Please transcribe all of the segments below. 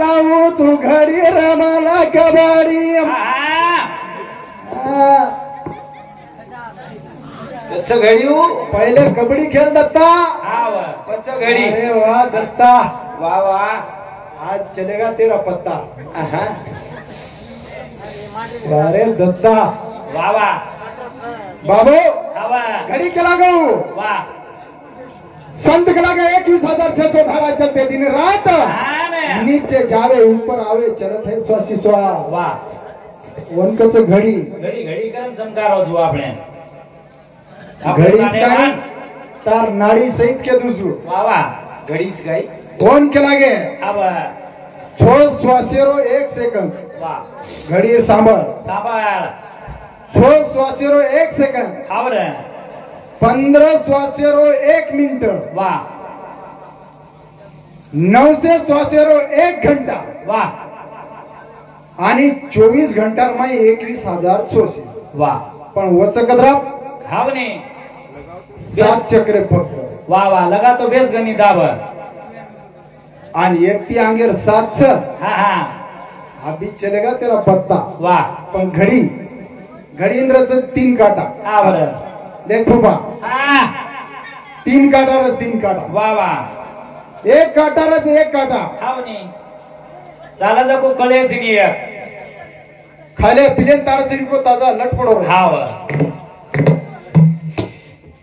लावू तू घडी रमाला कबाडी कच्च घडी पहिले कबड्डी खेळ दत्ता कच्च घडी अरे वाह दत्ता वा वा आज चलेगा तेरा पत्ता अरे दत्ता वा वा बाबू वा घड़ी कला गऊ वा संत कला गए 21,600 धारा चलते दिन रात नीचे जावे ऊपर आवे चलत है स्वासी स्वा वा वनकच घडी घडी घडी करन चमकारो जो આપણે घड़ी काय तार नाड़ी सहित के दूसरू वा वा घडीच काय फोन के लागे आवा छोड़ श्वासेरो 1 सेकंड वा घड़ी सांभाळ सांभाळ छोड़ श्वासेरो 1 सेकंड आवर 15 श्वासेरो 1 मिनिट वा 900 श्वासेरो 1 घंटा वा आणि 24 घंटा में 21,000 श्वासे वा पण वचकदरा हावने 7 चक्रे फक्त वा वा लगा तो बेस गणी दाबर आणि एकटी आंगेर 7 हा हा अभी चलेगा तेरा पत्ता वा पण घड़ी घड़ी इंद्रच 3 काटा आवर देख बाबा हा 3 काटा र 3 काटा वा वा 1 काटा र 1 काटा हावने चाला जा को कळेच नाही खाले पिले तार शरीर को ताजा लटपड़ो हाव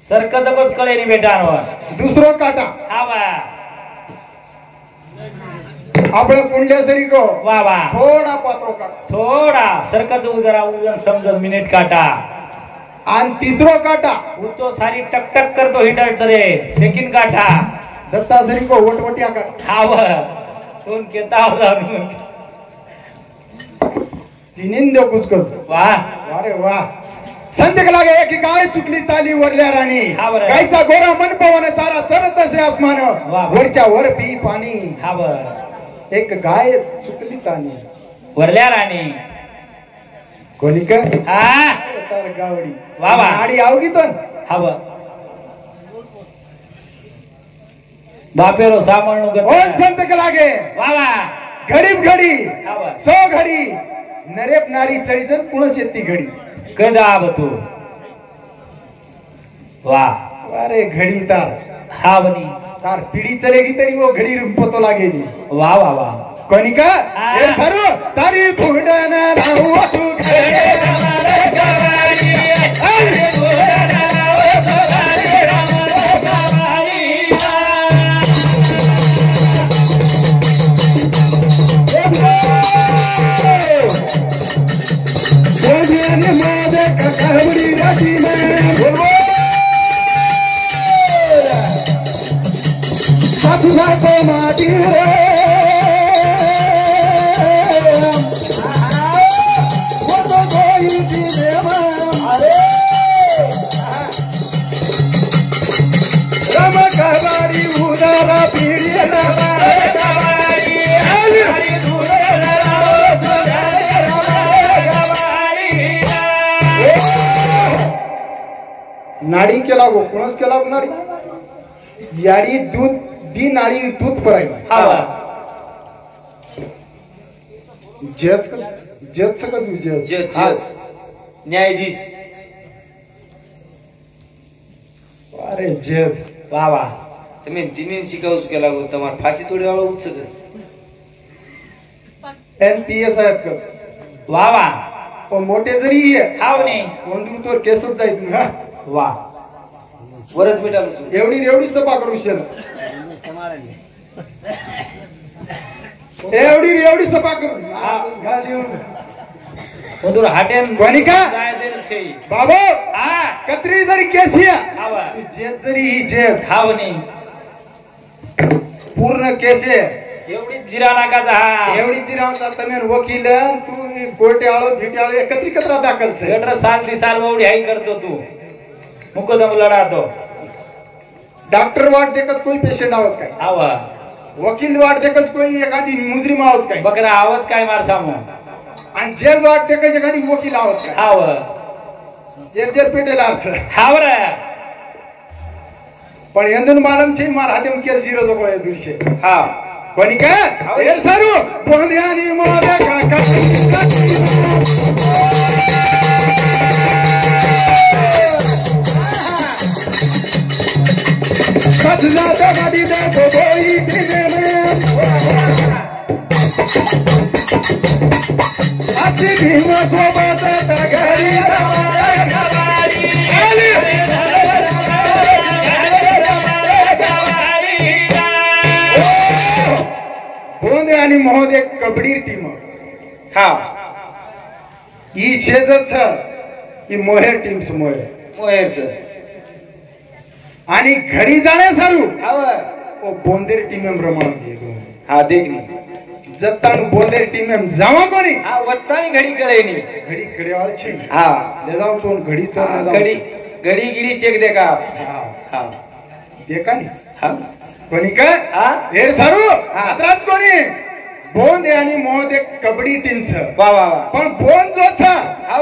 सरकत कोच कळे नाही बेटानवर दूसरो काटा हावा आपण पुंडल्या शरीर को वा वा थोड़ा पात्रो काटा थोडा सरकत जरा उजन समजत मिनिट काटा आणि तिसरो काटा तो सारी टक टक करतो हिंडर तरे सेकंड काटा दत्ता शरीर को वटवटिया काटा हाव तोन केता जाऊन तिनिंद कुचकच वाह अरे वाह संत लागे की गाय चुकली ताली वरल्या राणी हा बरं. गायचा गोरा मन पवन सारा चरत असे आसमान वा. वरच्या वर पी पाणी हाव एक गाय चुकली तानी वरल्या राणी कोणी का हा तर गावडी वा वा. गाडी आवगी तो हाव बापेरो सामणनु ओ गत संत लागे वा वा गरीब घडी हाव 100 घडी नरेप नारी चढीजन पुणे शेती घडी कदा बतू वा अरे घडी तार हावनी तार पिढी चलेगी तरी वो घडी रुपतो लागेली वा वा वा कोणी का हा. हे सर्व तारी फुडन लावू तू घरे रमाला गवारी. तारी फुडन लावू तू घरे रमाला गवारी. बोलियाने माझे ककवडी राती में बोलो साथी को माटी रे वो तो कोई थी देवा अरे रम कवारी उदारा पीड़ी रमारे कवारी हरी दूरे लड़ाओ तो जाए रमारे कवारी. नाडी केला गो कोणच केला नाडी याडी दूध दी नाडी दूध पराई हाव जज जज का तू जज जज न्यायाधीश अरे जज वा वा तुम्ही तिन्ही शिकाऊस केला गो तुम्हाला फाशी थोडी वेळ उत्सुक एनपीएस साहेब का वा वा पण मोठे जरी हाव ने कोंडू तो केसच जायत हा वा वरच भेटालो एवढी एवढी सभा करू शेल एवढी एवढी सभा करू घालून मधुर हाटेन कोणी का जायचे रक्षे बाबू हा कत्री जरी केसी हाव जेत जरी ही जेत हाव ने पूर्ण केसे एवढी जिरा नाकाचा हा एवढी ती रावता तमेन वकील तू कोर्टे आळो भिटे आळो एकत्रिकत्र दाखल छे गटर साल दी साल एवढी हाई करतो तू मुकदम लढातो डॉक्टर वाट देखत कोई पेशंट आवाज काय हाव वकील वाट देखत कोई एखादी मुजरिम आवाज काय बकरा आवाज काय मार सामो आणि जज वाट देखत एखादी वकील आवाज काय हाव जेर जेर पेटेला असं हाव रे पण यंदन मालम छे मार हातेम केस 0 जो कोय दिवशे हा कोणी का हेर सारू बोंद्यानी मोदे काका सच जाता गाडी देखो बोई किने में अच्छी भीम सोबत घरी बोंदे आणि महोदय कबड्डी टीम हा ही शेजच ही मोहेर टीम मोहेरच आणि घडी जाणे सारू हा बोंदेर टीम रमाण हा देखनी जत्तान बोंदेर टीम जावा कोणी हा वत्तानी घडी कळेनी घडी कडेवाळ छी हा ले जाऊ तो घडी तो घडी घडी गिडी चेक दे का हा हा देखा नी हा कोणी का हा हेर सारू हा. आत्राच कोणी बोंदे आणि महोदय कबड्डी टीमच वा वा वा पण बोंद जो छ हा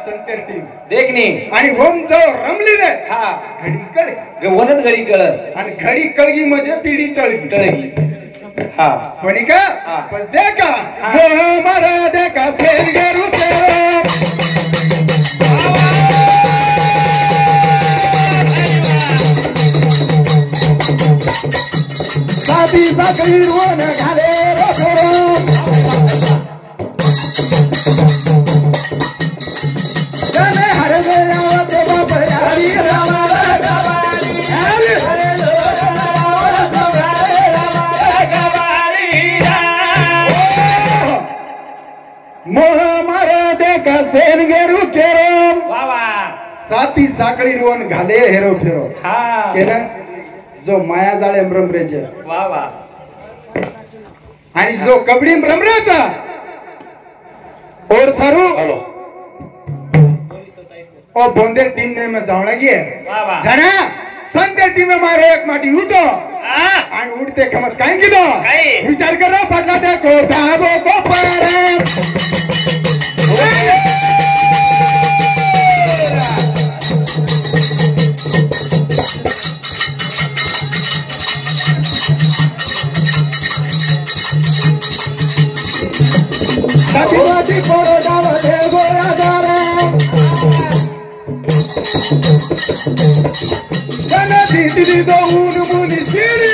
संकर टीम देखनी आणि होम जो रमली रे हा घडी कड वनच घडी कळस आणि घडी कळगी म्हणजे पिढी टळगी टळगी हा कोणी का हा. पण देखा हा. जो हमारा देखा सेनगे रुके साथी साखळी रोन घाले रोखरो जने हर गया देवा पयारी रामा मोह मारा देखा सेन गेरू केरो वा वा साथी साखळी रोन घाले हेरो फेरो हा केलं जो माया जाळे ब्रह्मरेचे वा वा आणि जो कबड्डी ब्रह्मरेचा और सारू ओ बोंदेर टीम ने में जावना की वा वा जाना संते टीम में मारे एक माटी उठो आणि उठते खमत काय किलो काय? विचार करो पडला देखो धाबो को पारे साथी पोरो डाव दे गोरा दारा जने दीदी दो ऊन मुनी सीरी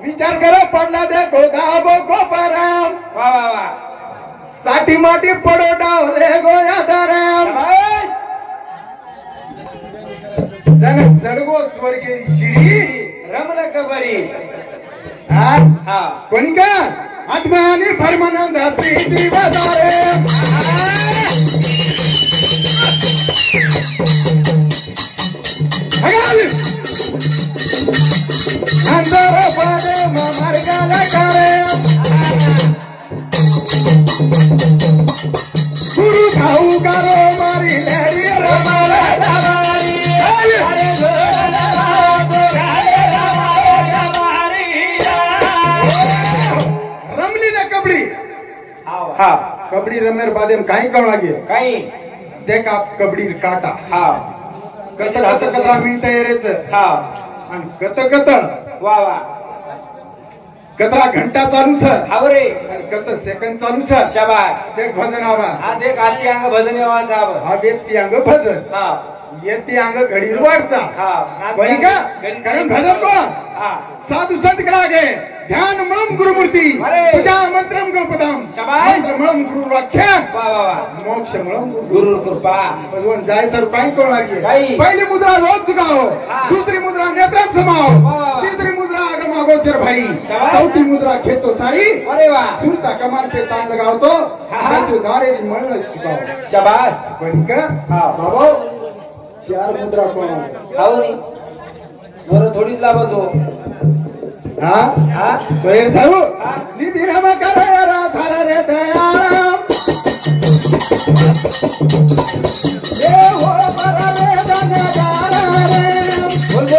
विचार करो पडला देखो दाबो को पराम वा वा वा साठी माटी पडो डाव ले गोया दाराम जन जडगो स्वर्गीय शिरी रमण कबड्डी हा हा कोणी का आत्मानी परमानंद श्री बजारे अंदर पादे मार्गाला करे गुरु भाऊ गारो मारी नेरी रमाला दावारी रमली ना कबड्डी हा कबड्डी रमेर बादे में काही कळवा गे काही देखा कबड्डी काटा हा कसं कसं कसा मिनिट येरेच हा आणि कत कत वा वा कतरा घंटा चालू छ हावरे आणि कत सेकंड चालू छ शाबास देख भजन आवा हा देख आती अंग भजन आवाज आव हा व्यक्ती अंग भजन हा येते अंग घडी वाढचा हा वही का कारण भजन को हा साधु संत कलागे ध्यान मम गुरुमूर्ती अरे! पूजा मंत्रम गणपतम शाबास! मम गुरु वाक्य वा वा वा मोक्ष मम गुरु कृपा भगवान जाय सर काही कोण लागे काही. पहिली मुद्रा रोज चुकाओ हा. दुसरी मुद्रा नेत्रात समाओ वा वा वा. तीसरी मुद्रा आगम अगोचर भाई शाबास! चौथी मुद्रा खेचो सारी अरे वा सुरता कमान पे तान लगाओ तो हा. जो दारे मन चुकाओ शाबास पण का हा. बाबा चार मुद्रा कोण हाव नी बरं थोडीच लाभतो हा हा तो हे सांगू हा. निधी रमा करायला थारा रे दयाळा देव मला रे दयाळा रे बोल बोल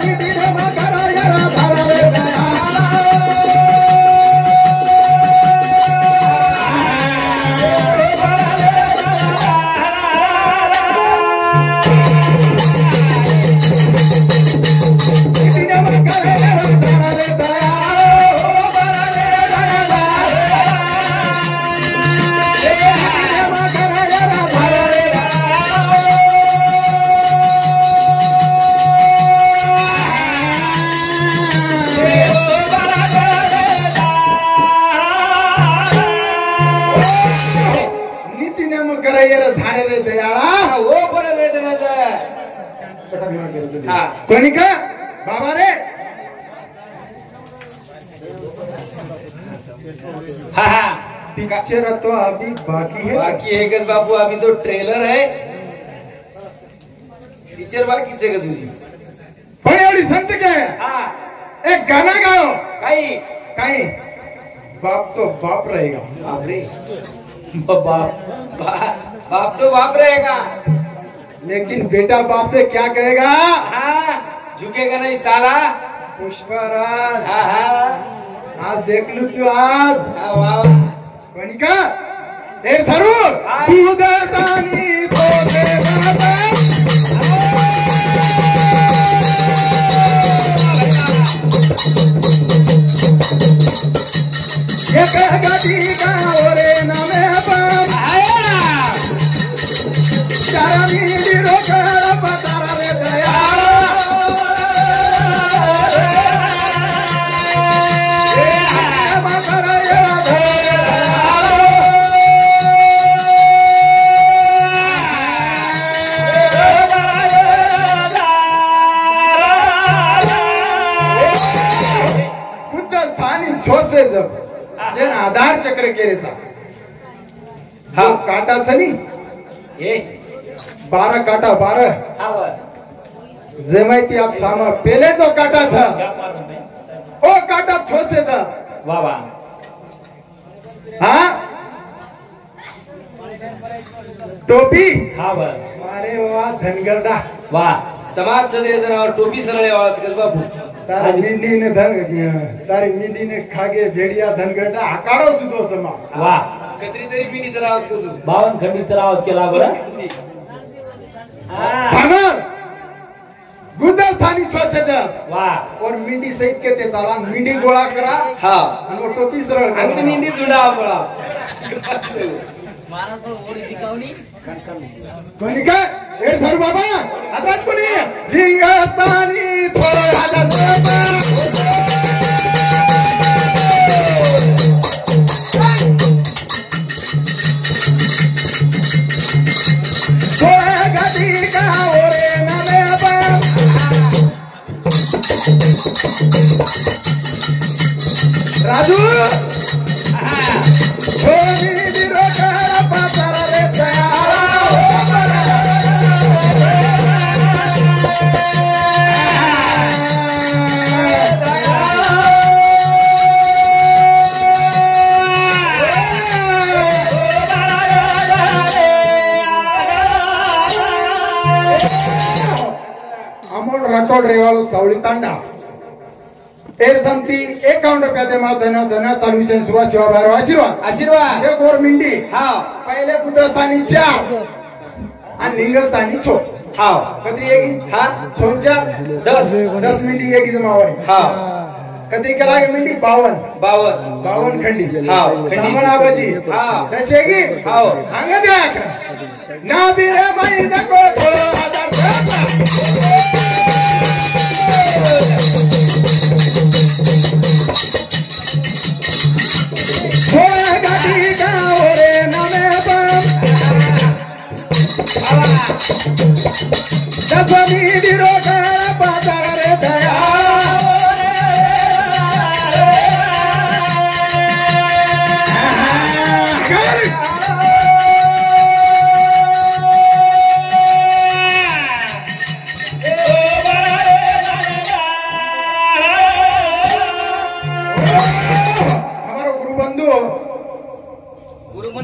निधी रमा करायला थारा रे दयाळा हा. कोणी का बाबा रे हा हा पिक्चर तो अभी बाकी है बाकी एकच बापू अभी तो ट्रेलर आहे पिक्चर बाकीच आहे का तुझी पण एवढी संत काय हा एक गाना गाओ काही काही बाप तो बाप रहेगा बापरे बाप तो बाप रहेगा लेकिन बेटा बाप से क्या कहेगा हाँ झुकेगा नहीं साला पुष्पराज हाँ हाँ आज देख लू तू आज हाँ वाह वाह कनिका ए जरूर हाँ. दूधदानी धोते बाबा एक गटी का ओरे नमे बाप चारा मीडी रोकर पतारा रे दया छोसे जब जे आधार चक्र केरेचा हा. हा काटाचं नी ए 12 काटा 12 आवर जे माहिती आप सामा पेले जो काटाचा गप मार म्हणते ओ काटा छोसेचा वा वा हा टोपी हा वर अरे वा धनगरडा वा समाज सदरे जनावर टोपी सरळे वाळत कस बापू तारी मिंडीने तारी मिंडीने खागे भेडिया धनगरडा हाकाडो सुद्धा समा वा कतरी तरी पिढीचा आवाज कसू 52 खंडीचा आवाज केला बरं हा सागर गुदस्थानी छोसेचा वा और मिंडी सहित के ते चाला मिंडी गोळा करा हा आणि वो टोपी सरळ करा. अंगडी मिंडी जुडा आपला कोणी काय ए सर बाबा आता कोणी लिंगस्थानी थोडं हातात थोडं गती का ओरे नवे राजू छोरी दिरो करा पातारा रे दया अमोल राठोड रेवाळू सावळी तांडा एर संगती 51 रुपया दे मा धन धन चालू विषय सुरुवात सेवा बाहेर आशीर्वाद आशीर्वाद एक और मिंडी हा पहिले गुदस्थानी 4 आणि लिंगस्थानी छो हा कधी एक हा छोच्या 10 मिंडी एक जमावाय हा कधी केला एक मिंडी 52 52 खंडी हा, खंडी. सामान आबाजी हा. दशेगी हा. अंग द्या ना बिरे माई नको गाडी गावरे नमे दसमी दिरो कर बाजार रे दया हमारो गुरुबंधु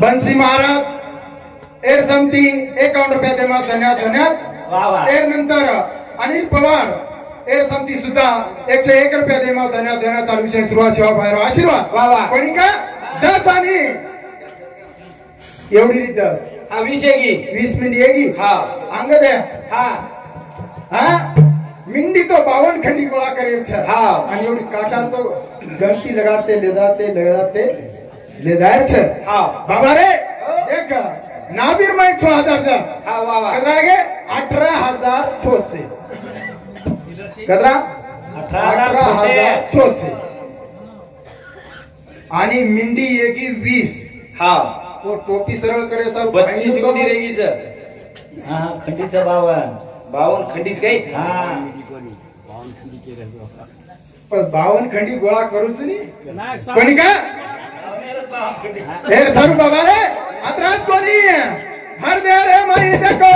बंसी महाराज एर समती 51 रुपया दे मा धन्यवाद वा वा एर नंतर अनिल पवार एर समती सुद्धा 101 रुपया दे मा धन्यवाद चालू विषय सुरुवात सेवा बाहेर आशीर्वाद वा वा कोणी का 10 आणि एवढी रीत 10 हा 20 की 20 मिनिट येगी हा अंग द्या हा हा मिंडी तो 52 खंडी गोळा करेल छ हा. आणि एवढी काटार तो गंती लगाते ले जायर छ हा बाबा रे एक नाबीर माई 6000 हा वा वा कदरा गे 18600 कदरा 18600 आणि मिंडी येगी 20 हा वो टोपी सरळ करे सर 32 मिनिट रेगीच हा खंडीचा 52 52 खंडीच काही हा पण 52 खंडी गोळा करूच नाही कोणी का हे सारू बाबा रे आता कोणी हर दे रे माई देखो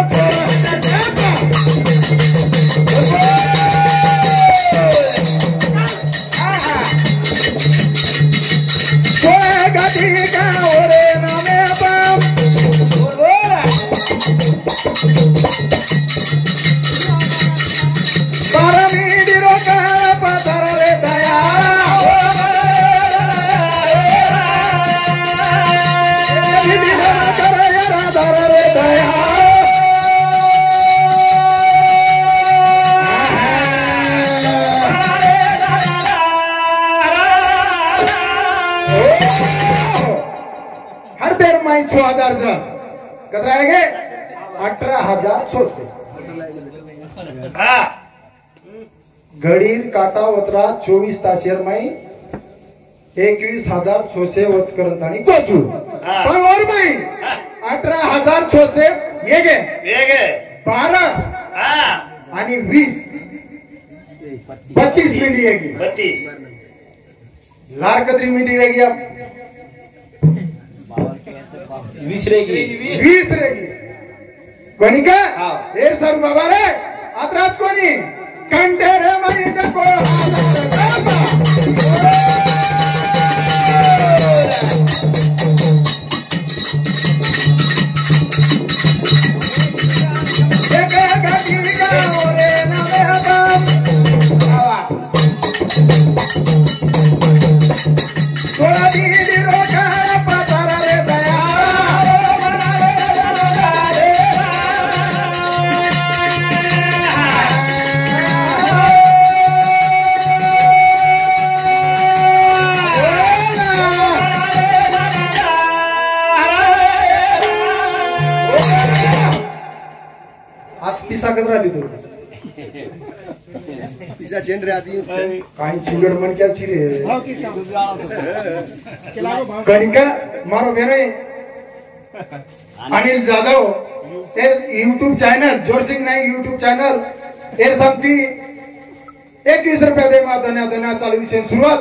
गाठी का ओरे नामे बाप पारमी रोका पतर रे दया रे दया हर देर माई 6000 जण कतरा आहे गे 18600 हा घडीर काटा वतरा 24 तासेर माई 21600 वच करत आणि कोचू पण वर माई 18600 ये गे 12 आणि 20 32 मिली येगी 32 लार कतरी मिली रहेगी अब 20 रेगी 20 रहेगी कोणी का हाँ। एर सर बाबा रे आत्राज कोणी कंटे रे माई देखो थोड़ा दीदी रोका पतर रे दया आज पिसा कत राहिली तू पिसा चेंड रे आती काही चिंगड मन क्या चिरे कनिका मारो बेरे अनिल जाधव एर यूट्यूब चॅनल जोरसिंग नाही यूट्यूब चॅनल एर संपी 21 रुपया दे मा धन्या धन्या चालू विषय सुरुवात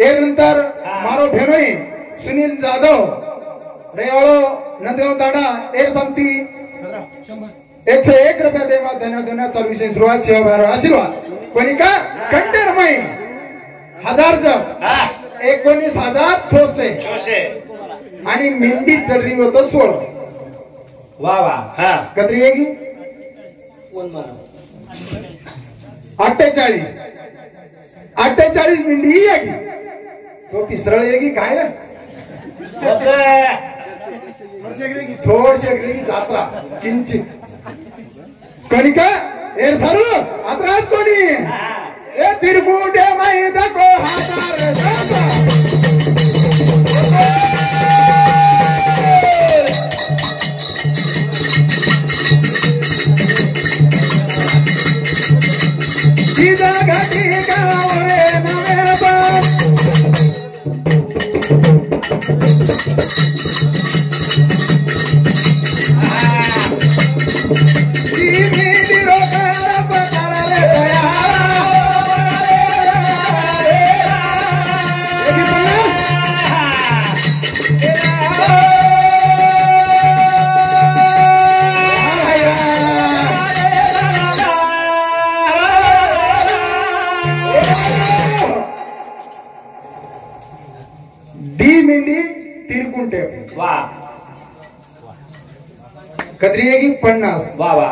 एर नंतर मारो भेनोई सुनील जाधव रेवाळो नंदगाव ताडा एर संपी 101 रुपया दे मा धन्या धन्या चालू विषय सुरुवात सेवा आशीर्वाद कोणिका कंटेर माई 1000 जण 19600 आणि मेंढी जरी होत 16 वा वा हा कतरी येगी 48 मेंढी येगी तो तिसरळ येगी काय रे थोडशे की जात्रा किंचित कनिका एर सारू आत्राज कोणी ए तिरकुटे माई देखो हातार जाता सीधा घाटी गाव रे नवे बाप डी मेंढी तिरकुंटे वा कतरी येगी 50 वा वा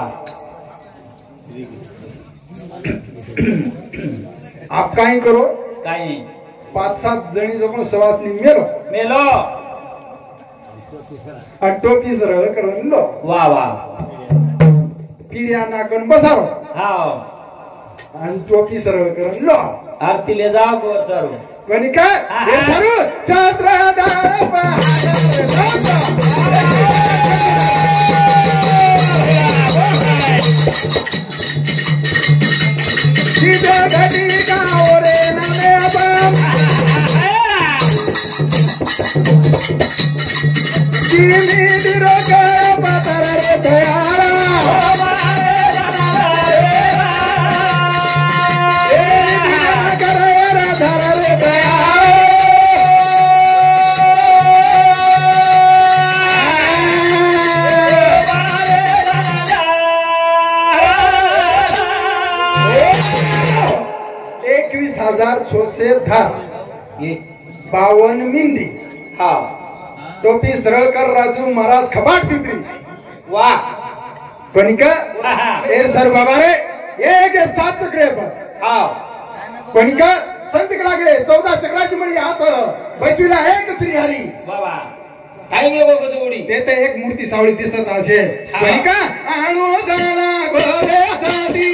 आप काही करो काही 5-7 जणी जवळ सवासनी मेलो मेलो आणि टोपी सरळ करून लो वा वा पिढ्या नाकन बसारो हाव आणि टोपी सरळ करून लो आरतीले जाव कोर चारू कोणी काय हे सारू छत्रधार सीधे घटी गाव रे नवे बाप चिनी दिरोग पतर रे दयारा 2010 ये 52 मिंदी हा टोपी सरळ कर राजू महाराज खपाट पिंपरी वा कणिका एर सर बाबा रे एक 7 चक्रे पर हा कणिका संत लागे 14 चक्राची मणी हात बैसविला एक श्रीहरी बाबा काय मी बघ जोडी ते तर एक मूर्ती सावळी दिसत असे कणिका आणो झाला गोरे साथी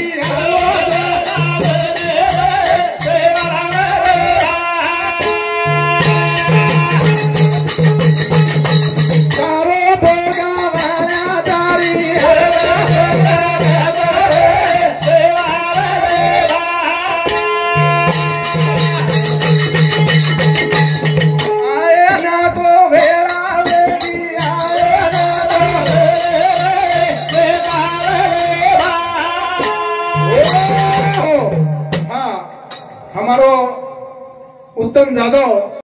हमारो उत्तम जादव